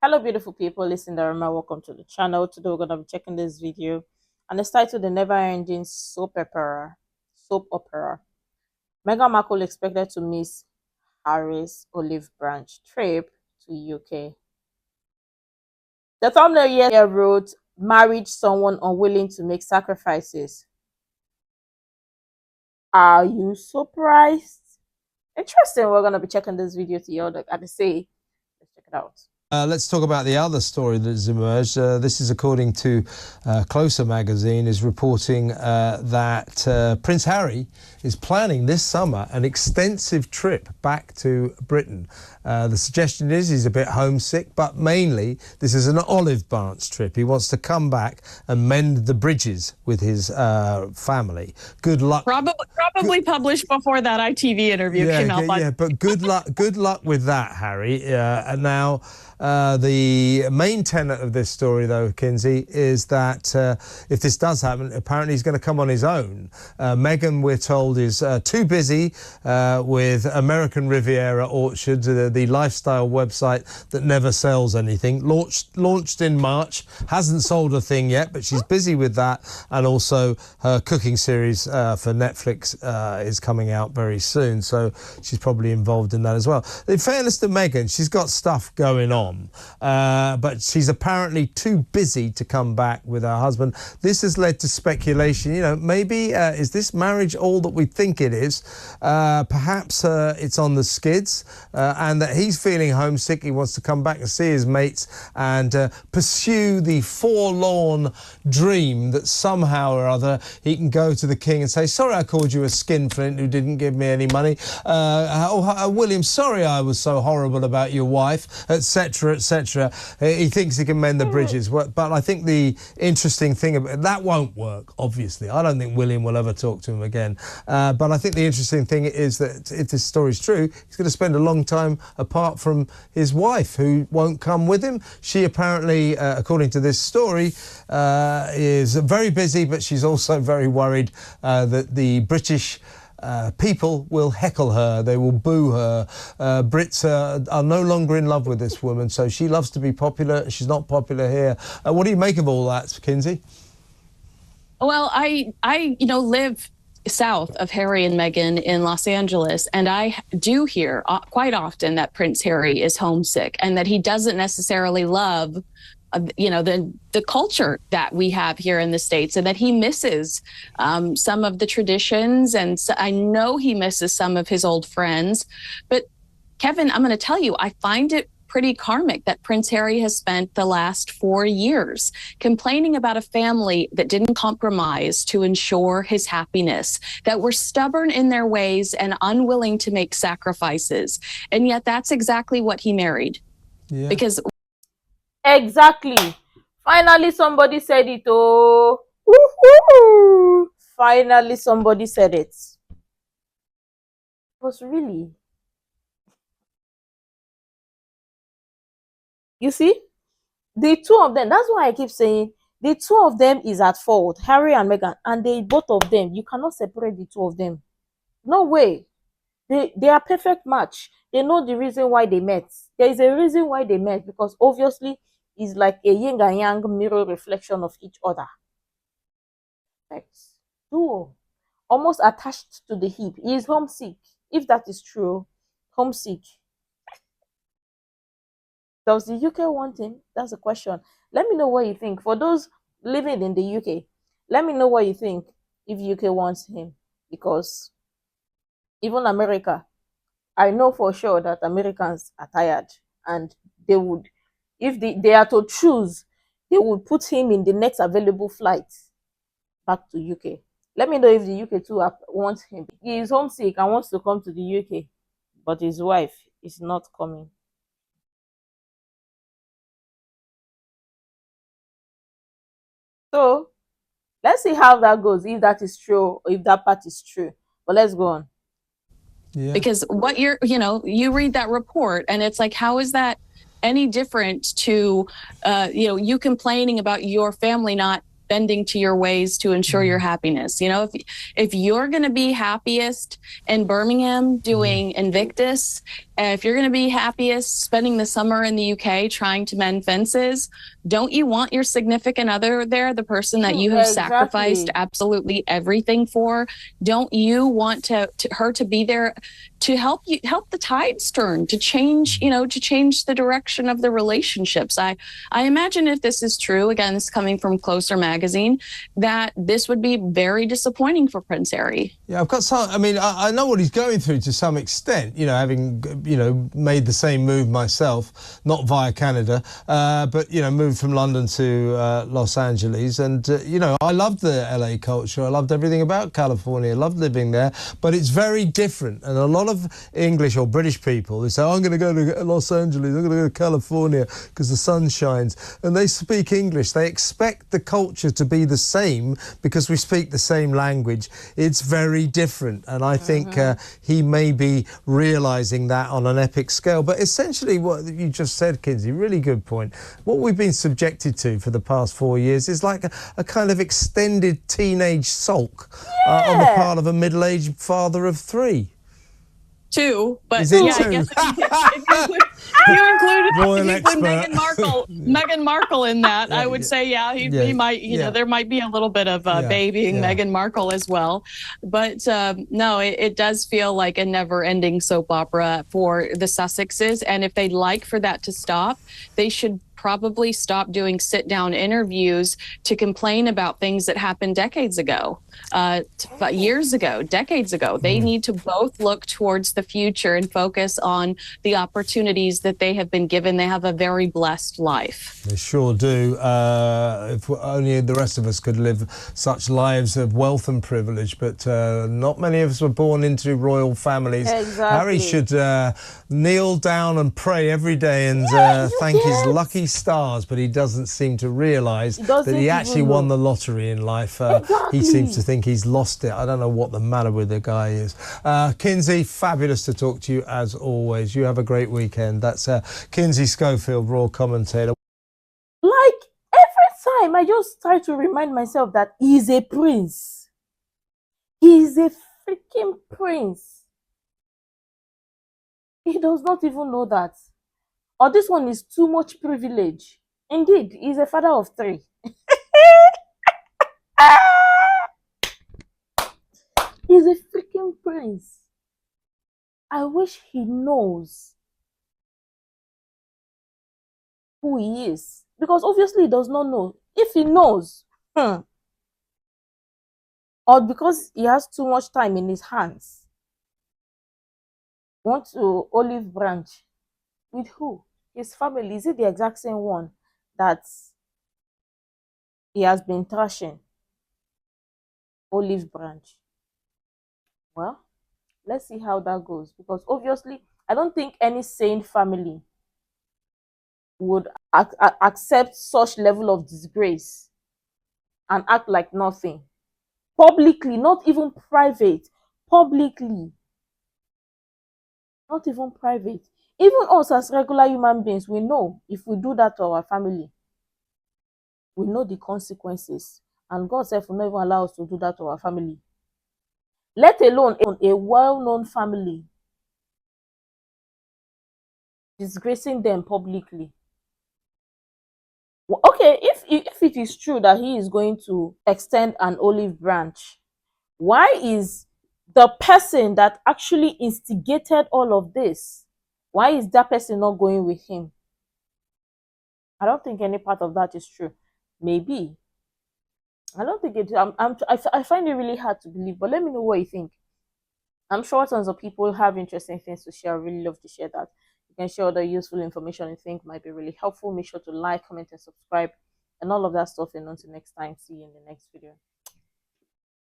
Hello beautiful people, it's Sindafam. Welcome to the channel. Today we're going to be checking this video and it's titled The Never Ending Soap Opera. Meghan Markle expected to miss Harry's olive branch trip to UK. The thumbnail here wrote, "Married someone unwilling to make sacrifices. Are you surprised?" Interesting. We're going to be checking this video to you all at the say. Let's check it out. Let's talk about the other story that has emerged. This is according to Closer magazine, is reporting that Prince Harry is planning this summer an extensive trip back to Britain. The suggestion is he's a bit homesick, but mainly this is an olive branch trip. He wants to come back and mend the bridges with his family. Good luck. Probably published before that ITV interview came out. Yeah, but good luck with that, Harry. And now the main tenet of this story, though, Kinsey, is that if this does happen, apparently he's going to come on his own. Meghan, we're told, is too busy with American Riviera Orchards, the lifestyle website that never sells anything. Launched in March, hasn't sold a thing yet, but she's busy with that. And also her cooking series for Netflix is coming out very soon, so she's probably involved in that as well. In fairness to Meghan, she's got stuff going on, but she's apparently too busy to come back with her husband. This has led to speculation, you know, maybe is this marriage all that we think it is? Perhaps it's on the skids, and that he's feeling homesick. He wants to come back and see his mates and pursue the forlorn dream that somehow or other he can go to the king and say, "Sorry I called you a skinflint who didn't give me any money. William, sorry I was so horrible about your wife," etc., etc. He thinks he can mend the bridges. But I think the interesting thing about that won't work, obviously. I don't think William will ever talk to him again. But I think the interesting thing is that if this story is true, he's going to spend a long time apart from his wife, who won't come with him. She apparently, according to this story, is very busy, but she's also very worried that the British people will heckle her, they will boo her. Brits are no longer in love with this woman, so she loves to be popular. She's not popular here. What do you make of all that, Kinsey? Well, I live south of Harry and Meghan in Los Angeles, and I do hear quite often that Prince Harry is homesick and that he doesn't necessarily love the culture that we have here in the States, and that he misses some of the traditions, and I know he misses some of his old friends. But Kevin, I'm going to tell you, I find it pretty karmic that Prince Harry has spent the last 4 years complaining about a family that didn't compromise to ensure his happiness, that were stubborn in their ways and unwilling to make sacrifices. And yet that's exactly what he married. Yeah. Because exactly. Finally, somebody said it. Oh, woo-hoo! Finally, somebody said it. It was really. You see, the two of them, that's why I keep saying the two of them is at fault, Harry and Meghan, and both of them, you cannot separate the two of them. No way. They are perfect match. They know the reason why they met. There is a reason why they met, because obviously is like a yin and yang mirror reflection of each other. Duo, almost attached to the hip. He is homesick. If that is true, homesick. Does the UK want him? That's the question. Let me know what you think. For those living in the UK, let me know what you think if UK wants him. Because even America, I know for sure that Americans are tired, and they would, if they are to choose, they would put him in the next available flight back to UK. Let me know if the UK too wants him. He is homesick and wants to come to the UK, but his wife is not coming. So let's see how that goes, if that is true, or if that part is true. But let's go on. Yeah. Because what you read that report and it's like, how is that any different to, you complaining about your family not bending to your ways to ensure your happiness. You know, if you're going to be happiest in Birmingham doing Invictus, if you're going to be happiest spending the summer in the UK trying to mend fences, don't you want your significant other there, the person that you have sacrificed absolutely everything for? Don't you want her to be there to help the tides turn, to change, you know, to change the direction of the relationships? I imagine if this is true, again, this is coming from Closer magazine, that this would be very disappointing for Prince Harry. Yeah, I've got some. I mean, I know what he's going through to some extent. You know, having made the same move myself, not via Canada, but moved from London to Los Angeles, and I loved the LA culture. I loved everything about California. I loved living there, but it's very different. And a lot of English or British people, they say, I'm going to go to Los Angeles, I'm going to go to California because the sun shines, and they speak English. They expect the culture to be the same because we speak the same language. It's very different, and I think he may be realising that on an epic scale. But essentially what you just said, Kinsey, really good point. What we've been subjected to for the past 4 years is like a kind of extended teenage sulk on the part of a middle-aged father of 3. 2, but is it yeah, 2? I guess if you include Meghan Markle in that, I would say, he might, there might be a little bit of babying Meghan Markle as well. But no, it does feel like a never-ending soap opera for the Sussexes. And if they'd like for that to stop, they should probably stop doing sit-down interviews to complain about things that happened decades ago, years ago, decades ago. They need to both look towards the future and focus on the opportunities that they have been given. They have a very blessed life. They sure do. If only the rest of us could live such lives of wealth and privilege, but not many of us were born into royal families. Exactly. Harry should kneel down and pray every day and thank his lucky stars, but he doesn't seem to realise that he actually won the lottery in life. He seems to think he's lost it. I don't know what the matter with the guy is. Kinsey, fabulous to talk to you as always. You have a great weekend. That's Kinsey Schofield, royal commentator. Like, every time I just try to remind myself that he's a prince. He's a freaking prince. He does not even know that. Or this one is too much privilege. Indeed, he's a father of 3. He's a freaking prince. I wish he knows who he is. Because obviously he does not know. If he knows, or because he has too much time in his hands, want to olive branch with who? His family. Is it the exact same one that he has been trashing? Olive branch. Well, let's see how that goes, because obviously I don't think any sane family would accept such level of disgrace and act like nothing publicly, not even private. Publicly, not even private. Even us as regular human beings, we know if we do that to our family, we know the consequences, and God self will not even allow us to do that to our family, let alone a well-known family, disgracing them publicly. Well, okay, if it is true that he is going to extend an olive branch, why is the person that actually instigated all of this, why is that person not going with him? I don't think any part of that is true. Maybe. I don't think it. I find it really hard to believe, but let me know what you think. I'm sure tons of people have interesting things to share. I really love to share that. You can share other useful information you think might be really helpful. Make sure to like, comment, and subscribe, and all of that stuff. And until next time, see you in the next video.